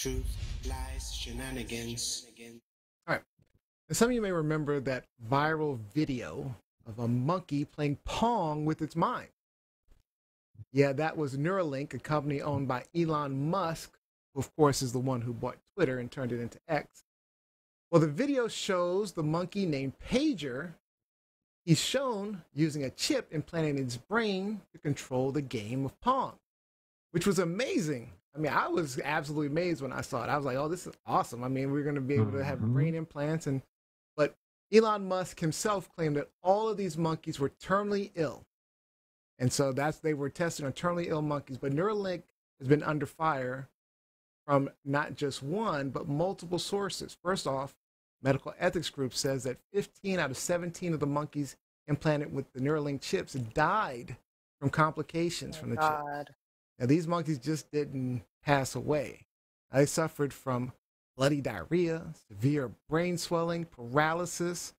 Truth, lies, shenanigans. All right. And some of you may remember that viral video of a monkey playing Pong with its mind. Yeah, that was Neuralink, a company owned by Elon Musk, who, of course, is the one who bought Twitter and turned it into X. Well, the video shows the monkey named Pager. He's shown using a chip implanted in his brain to control the game of Pong, which was amazing. I mean, I was absolutely amazed when I saw it. I was like, oh, this is awesome. I mean, we're going to be able to have brain implants. But Elon Musk himself claimed that all of these monkeys were terminally ill. And so they were testing on terminally ill monkeys. But Neuralink has been under fire from not just one, but multiple sources. First off, medical ethics group says that 15 out of 17 of the monkeys implanted with the Neuralink chips died from complications from the chip. Now, these monkeys just didn't pass away. They suffered from bloody diarrhea, severe brain swelling, paralysis,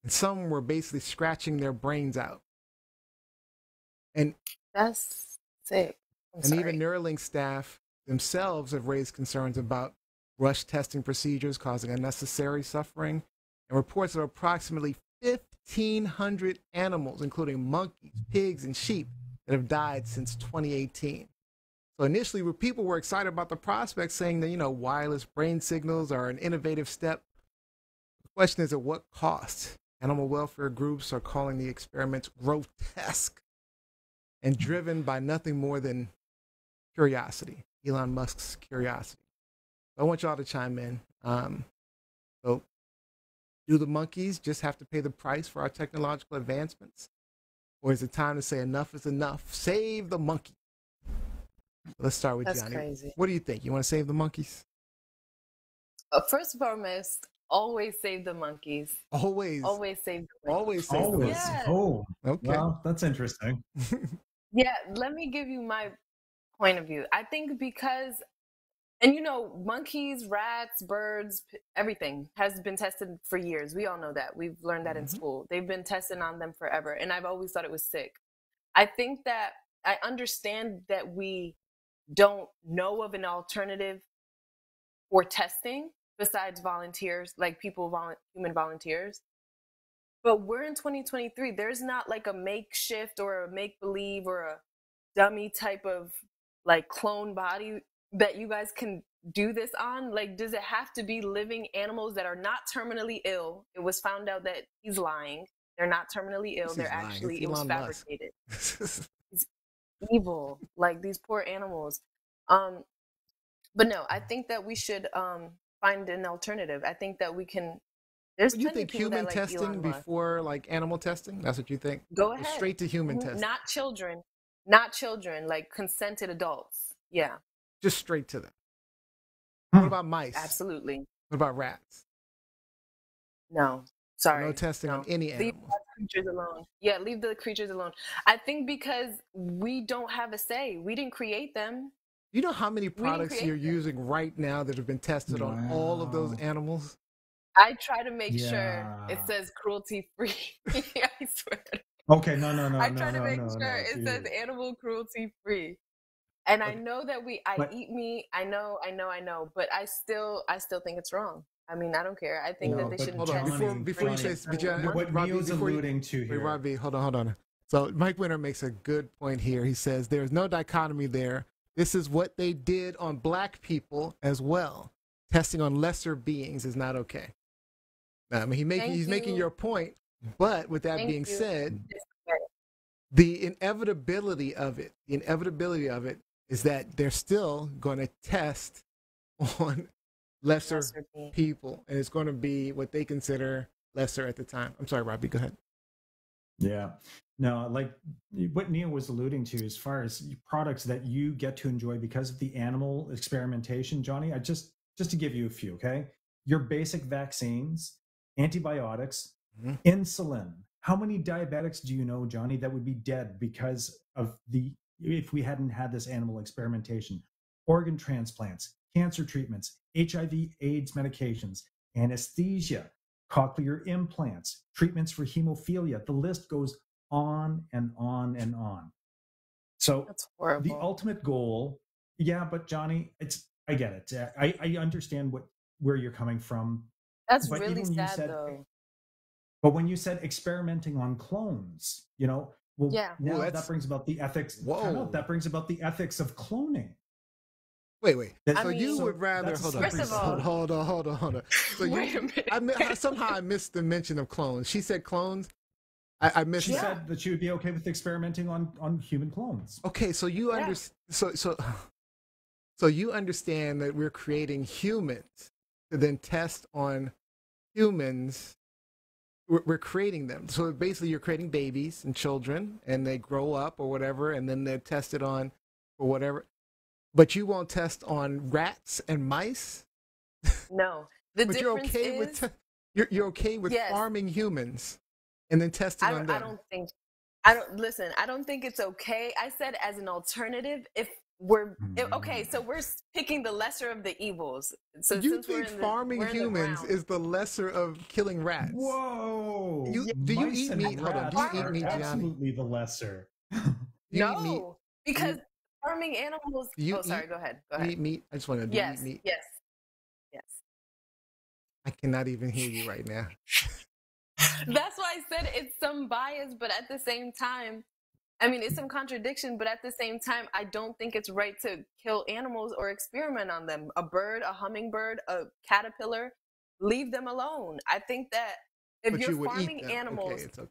and some were basically scratching their brains out. And that's sick. Even Neuralink staff themselves have raised concerns about rush testing procedures causing unnecessary suffering, and reports of approximately 1,500 animals, including monkeys, pigs, and sheep, that have died since 2018. So initially, people were excited about the prospect, saying that, wireless brain signals are an innovative step. The question is, at what cost? Animal welfare groups are calling the experiments grotesque and driven by nothing more than curiosity, Elon Musk's curiosity. I want y'all to chime in. So do the monkeys just have to pay the price for our technological advancements? Or is it time to say enough is enough? Save the monkey. Let's start with Johnny. Crazy. What do you think? You want to save the monkeys? First and foremost, always save the monkeys. Always. Always save the monkeys. Always save the monkeys. Yes. Oh, okay. Well, that's interesting. Yeah, let me give you my point of view. I think because, and monkeys, rats, birds, everything has been tested for years. We all know that. We've learned that in school. They've been testing on them forever. And I've always thought it was sick. I think that I understand that we don't know of an alternative for testing besides volunteers, like human volunteers. But we're in 2023. There's not like a makeshift or a make-believe or a dummy type of like clone body that you guys can do this on. Like, does it have to be living animals that are not terminally ill? It was found out that he's lying. They're not terminally ill. They're actually, it was fabricated. It's evil, like these poor animals. But no, I think that we should find an alternative. I think that we can. There's you think human testing before like animal testing? That's what you think? Go ahead. Straight to human testing. Not children, like consented adults. Yeah. Just straight to them. What about mice? Absolutely. What about rats? No. Sorry. No testing on any animals. Leave the creatures alone. Yeah, leave the creatures alone. I think because we don't have a say. We didn't create them. You know how many products you're using right now that have been tested on all of those animals? I try to make sure it says cruelty-free. I swear. Okay, no. I try to make sure it says animal cruelty-free. And I know that I eat meat. I know. But I still think it's wrong. I mean, I don't care. I think that they shouldn't test. Before you say, what Neil's alluding to here. Wait, Robbie, hold on. So Mike Winter makes a good point here. He says there's no dichotomy there. This is what they did on black people as well. Testing on lesser beings is not okay. I mean, he's making your point, but with that being said, the inevitability of it is that they're still going to test on lesser people, and it's going to be what they consider lesser at the time. I'm sorry, Robbie, go ahead. Yeah. No, like what Neil was alluding to as far as products that you get to enjoy because of the animal experimentation, Johnny, I just to give you a few, okay? Your basic vaccines, antibiotics, insulin. How many diabetics do you know, Johnny, that would be dead because of if we hadn't had this animal experimentation? Organ transplants, cancer treatments, HIV/AIDS medications, anesthesia, cochlear implants, treatments for hemophilia. The list goes on and on and on. So that's horrible. The ultimate goal, yeah, but Johnny, it's I get it. I understand where you're coming from. That's But really even when you sad, said, though. but when you said experimenting on clones, well, Yeah. now Ooh, that brings about the ethics. Time whoa. out. That brings about the ethics of cloning. Wait. That- I So you mean, would rather that's a hold on, First of all- hold on. So Wait a minute. somehow I missed the mention of clones. She said clones. I missed She that. said that she would be okay with experimenting on human clones. Okay, so you Yeah. understand. So you understand that we're creating humans to then test on humans. We're creating them. So basically, you're creating babies and children, and they grow up or whatever, and then they're tested on or whatever. But you won't test on rats and mice. No. The But difference you're okay is, with you're okay with Yes. farming humans and then testing on them. I don't think it's okay. I said as an alternative, if we're okay, so we're picking the lesser of the evils. So you since think farming we're in the humans ground. is the lesser of killing rats? Whoa! Do you Mice eat and meat? Hold on. rats Do you eat are meat, Gianni? absolutely the lesser. Do you eat meat? No, because farming animals. Do you Sorry. Go ahead. Go Do you ahead. eat meat? I just want to do you Yes. eat meat. Yes. Yes. I cannot even hear you right now. That's why I said it's some bias, but at the same time, I mean, it's some contradiction, but at the same time, I don't think it's right to kill animals or experiment on them. A bird, a hummingbird, a caterpillar, leave them alone. I think that if But you're you would farming eat them. animals, Okay, it's okay.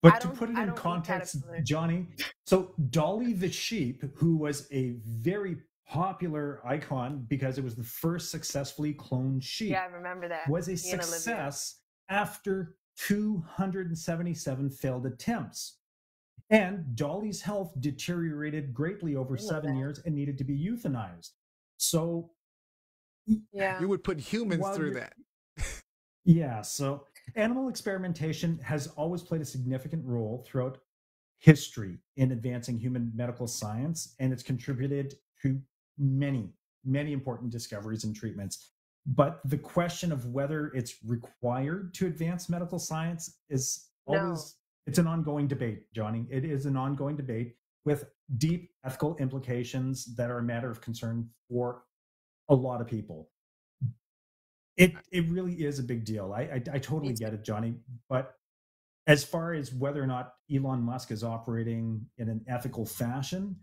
But to don't- put it I in don't eat context, caterpillars. Johnny, so Dolly the sheep, who was a very popular icon because it was the first successfully cloned sheep, yeah, I remember that. was a He and Olivia. success after 277 failed attempts. And Dolly's health deteriorated greatly over I know 7 that. years and needed to be euthanized. So, Yeah. You would put humans While through you're- that. yeah, so animal experimentation has always played a significant role throughout history in advancing human medical science, and it's contributed to many, many important discoveries and treatments. But the question of whether it's required to advance medical science is always, it's an ongoing debate, Johnny. It is an ongoing debate with deep ethical implications that are a matter of concern for a lot of people. It really is a big deal. I totally get it, Johnny. But as far as whether or not Elon Musk is operating in an ethical fashion,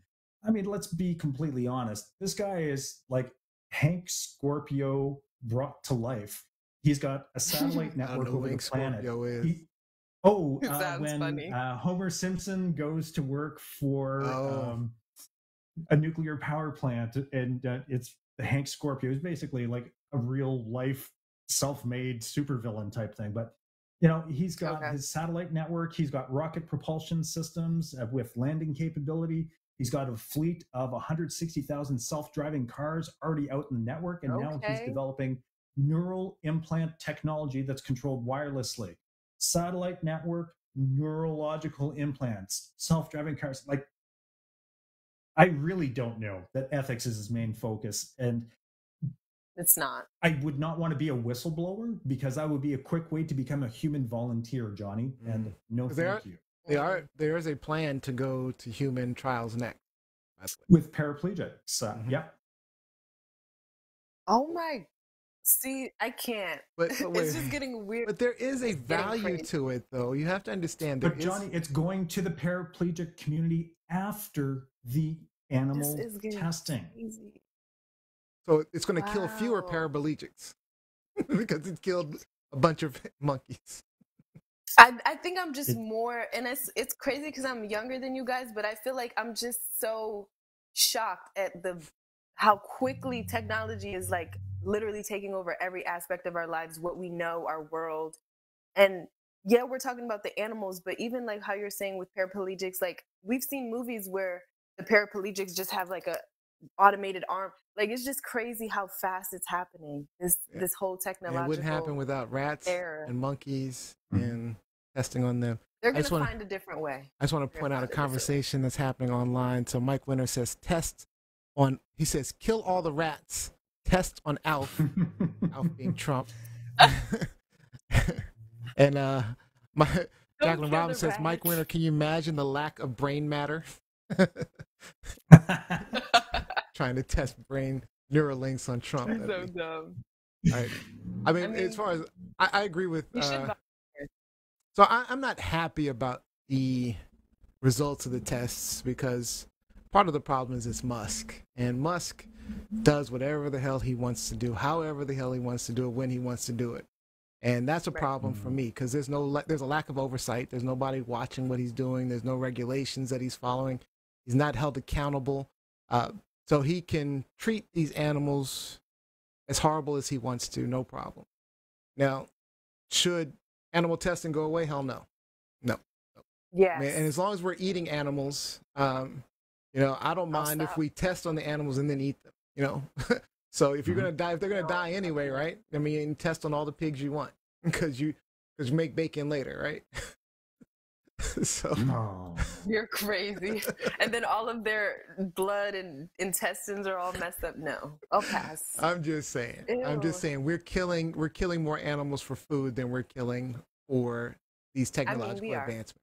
I mean, let's be completely honest. This guy is like Hank Scorpio brought to life. He's got a satellite I don't network know who over the Hank planet. Scorpio is. It sounds When funny. Homer Simpson goes to work for a nuclear power plant, and it's Hank Scorpio. It's basically like a real life self-made supervillain type thing. But he's got his satellite network. He's got rocket propulsion systems with landing capability. He's got a fleet of 160,000 self-driving cars already out in the network, and now he's developing neural implant technology that's controlled wirelessly. Satellite network, neurological implants, self-driving cars. Like, I really don't know that ethics is his main focus, and It's not. I would not want to be a whistleblower because that would be a quick way to become a human volunteer, Johnny. And no, thank you. There is a plan to go to human trials next. With paraplegics, yeah. Oh my! See, I can't. But It's wait, just getting weird. but there is a It's getting value crazy. to it, though. You have to understand. But Johnny, it's going to the paraplegic community after the animal This is getting testing. crazy. so it's going to kill fewer Wow. paraplegics because it killed a bunch of monkeys. I think I'm just more, and it's crazy because I'm younger than you guys, but I feel like I'm just so shocked at how quickly technology is like literally taking over every aspect of our lives, what we know, our world. And yeah, we're talking about the animals, but even like how you're saying with paraplegics, like we've seen movies where the paraplegics just have like a automated arm. Like, it's just crazy how fast it's happening. This whole And technological it wouldn't happen without rats era. and monkeys and testing on them. They're I going just to wanna- find a different way. I just want to point out a conversation that's happening online. So Mike Winter says he says, kill all the rats, test on Alf, Alf being Trump. And Jacqueline kill Robbins the says, Mike rats. Winter, can you imagine the lack of brain matter? Trying to test brain Neuralinks on Trump. You're so dumb. Right. I mean, as far as I agree with. You should So I'm not happy about the results of the tests because part of the problem is it's Musk, and Musk does whatever the hell he wants to do, however the hell he wants to do it, when he wants to do it, and that's a problem for me because there's a lack of oversight. There's nobody watching what he's doing. There's no regulations that he's following. He's not held accountable, so he can treat these animals as horrible as he wants to, no problem. Now, should animal testing go away? Hell no. No. Yeah. And as long as we're eating animals, you know, I don't mind if we test on the animals and then eat them, you know. So if you're gonna die, if they're gonna die anyway, right? I mean, test on all the pigs you want because you make bacon later, right? So you're crazy. And then all of their blood and intestines are all messed up. No, I'll pass. I'm just saying. Ew. I'm just saying we're killing more animals for food than we're killing for these technological advancements.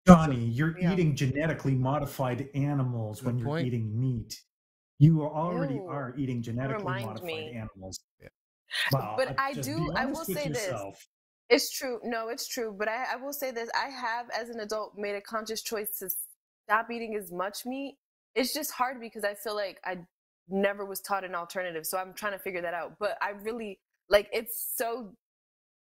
Johnny, you're eating genetically modified animals when you're eating meat. You already are eating genetically modified animals. Yeah. Well, but I will say this. It's true. No, it's true. But I will say this. I have, as an adult, made a conscious choice to stop eating as much meat. It's just hard because I feel like I never was taught an alternative. So I'm trying to figure that out. But I really, like, it's so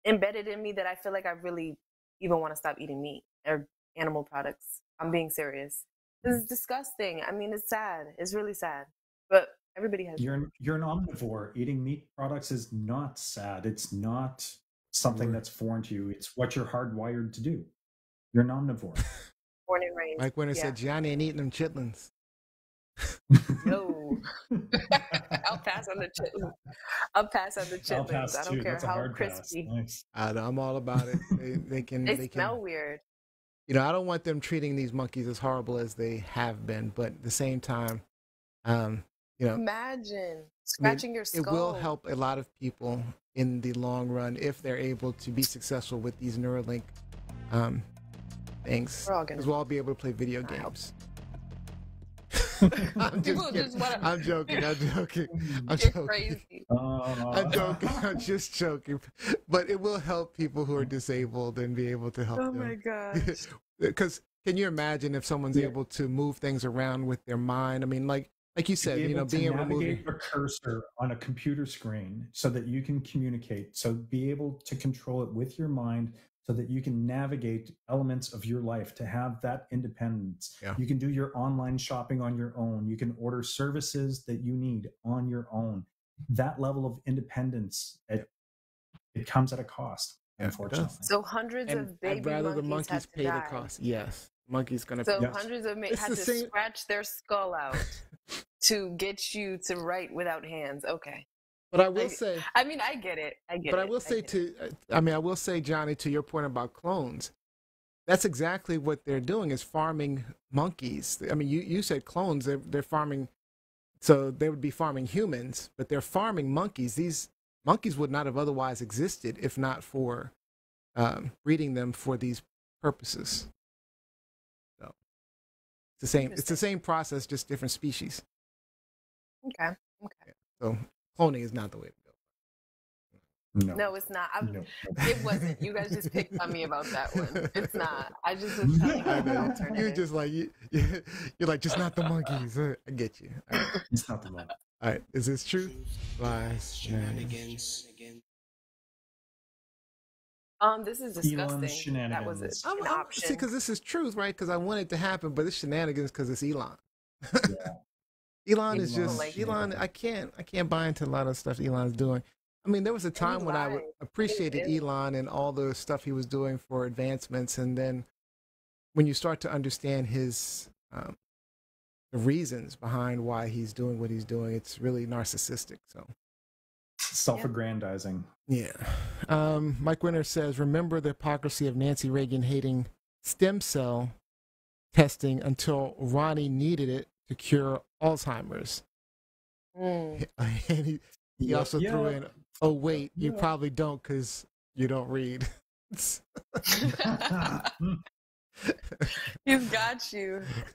embedded in me that I feel like I really even want to stop eating meat or animal products. I'm being serious. This is disgusting. I mean, it's sad. It's really sad. But everybody has. You're an omnivore. Eating meat products is not sad. It's not something that's foreign to you. It's what you're hardwired to do. You're an omnivore. Born and raised. Mike Winter said, Johnny ain't eating them chitlins. No. I'll pass on the chitlins. I don't care how crispy. Nice. I'm all about it. They smell weird. You know, I don't want them treating these monkeys as horrible as they have been, but at the same time, you know, imagine scratching your skull. It will help a lot of people in the long run if they're able to be successful with these Neuralink things. Because we'll all be able to play video games. I'm joking. I'm just joking. But it will help people who are disabled and be able to help them. Oh my gosh. Because can you imagine if someone's able to move things around with their mind? I mean, like you said, you know, being able to navigate a cursor on a computer screen so that you can communicate. So be able to control it with your mind so that you can navigate elements of your life to have that independence. Yeah. You can do your online shopping on your own. You can order services that you need on your own. That level of independence, it comes at a cost, unfortunately. So hundreds of baby monkeys pay the cost. Yes. Monkey's gonna pay. Hundreds of had to scratch their skull out to get you to write without hands. Okay. But I will say, I mean, I get it. But I will say, Johnny, to your point about clones, that's exactly what they're doing is farming monkeys. I mean, you said clones, they're farming, so they would be farming humans, but they're farming monkeys. These monkeys would not have otherwise existed if not for breeding them for these purposes. So it's the same process, just different species. Okay. So cloning is not the way to go. No, it's not. It wasn't. You guys just picked on me about that one. It's not. I just was telling you an alternative. You're just like you're like just not the monkeys. I get you. All right. It's not the monkeys. All right. Is this true? Lies. Shenanigans. This is disgusting. Elon's shenanigans. That was an option. See, because this is truth, right? Because I want it to happen, but it's shenanigans because it's Elon. Yeah. Elon is just Elon. I can't buy into a lot of stuff Elon's doing. I mean, there was a time when I appreciated Elon and all the stuff he was doing for advancements, and then when you start to understand his the reasons behind why he's doing what he's doing, it's really narcissistic. So self-aggrandizing. Yeah. Mike Winter says, "Remember the hypocrisy of Nancy Reagan hating stem cell testing until Ronnie needed it to cure Alzheimer's." And he also threw in, "Oh wait, you probably don't because you don't read." He's got you.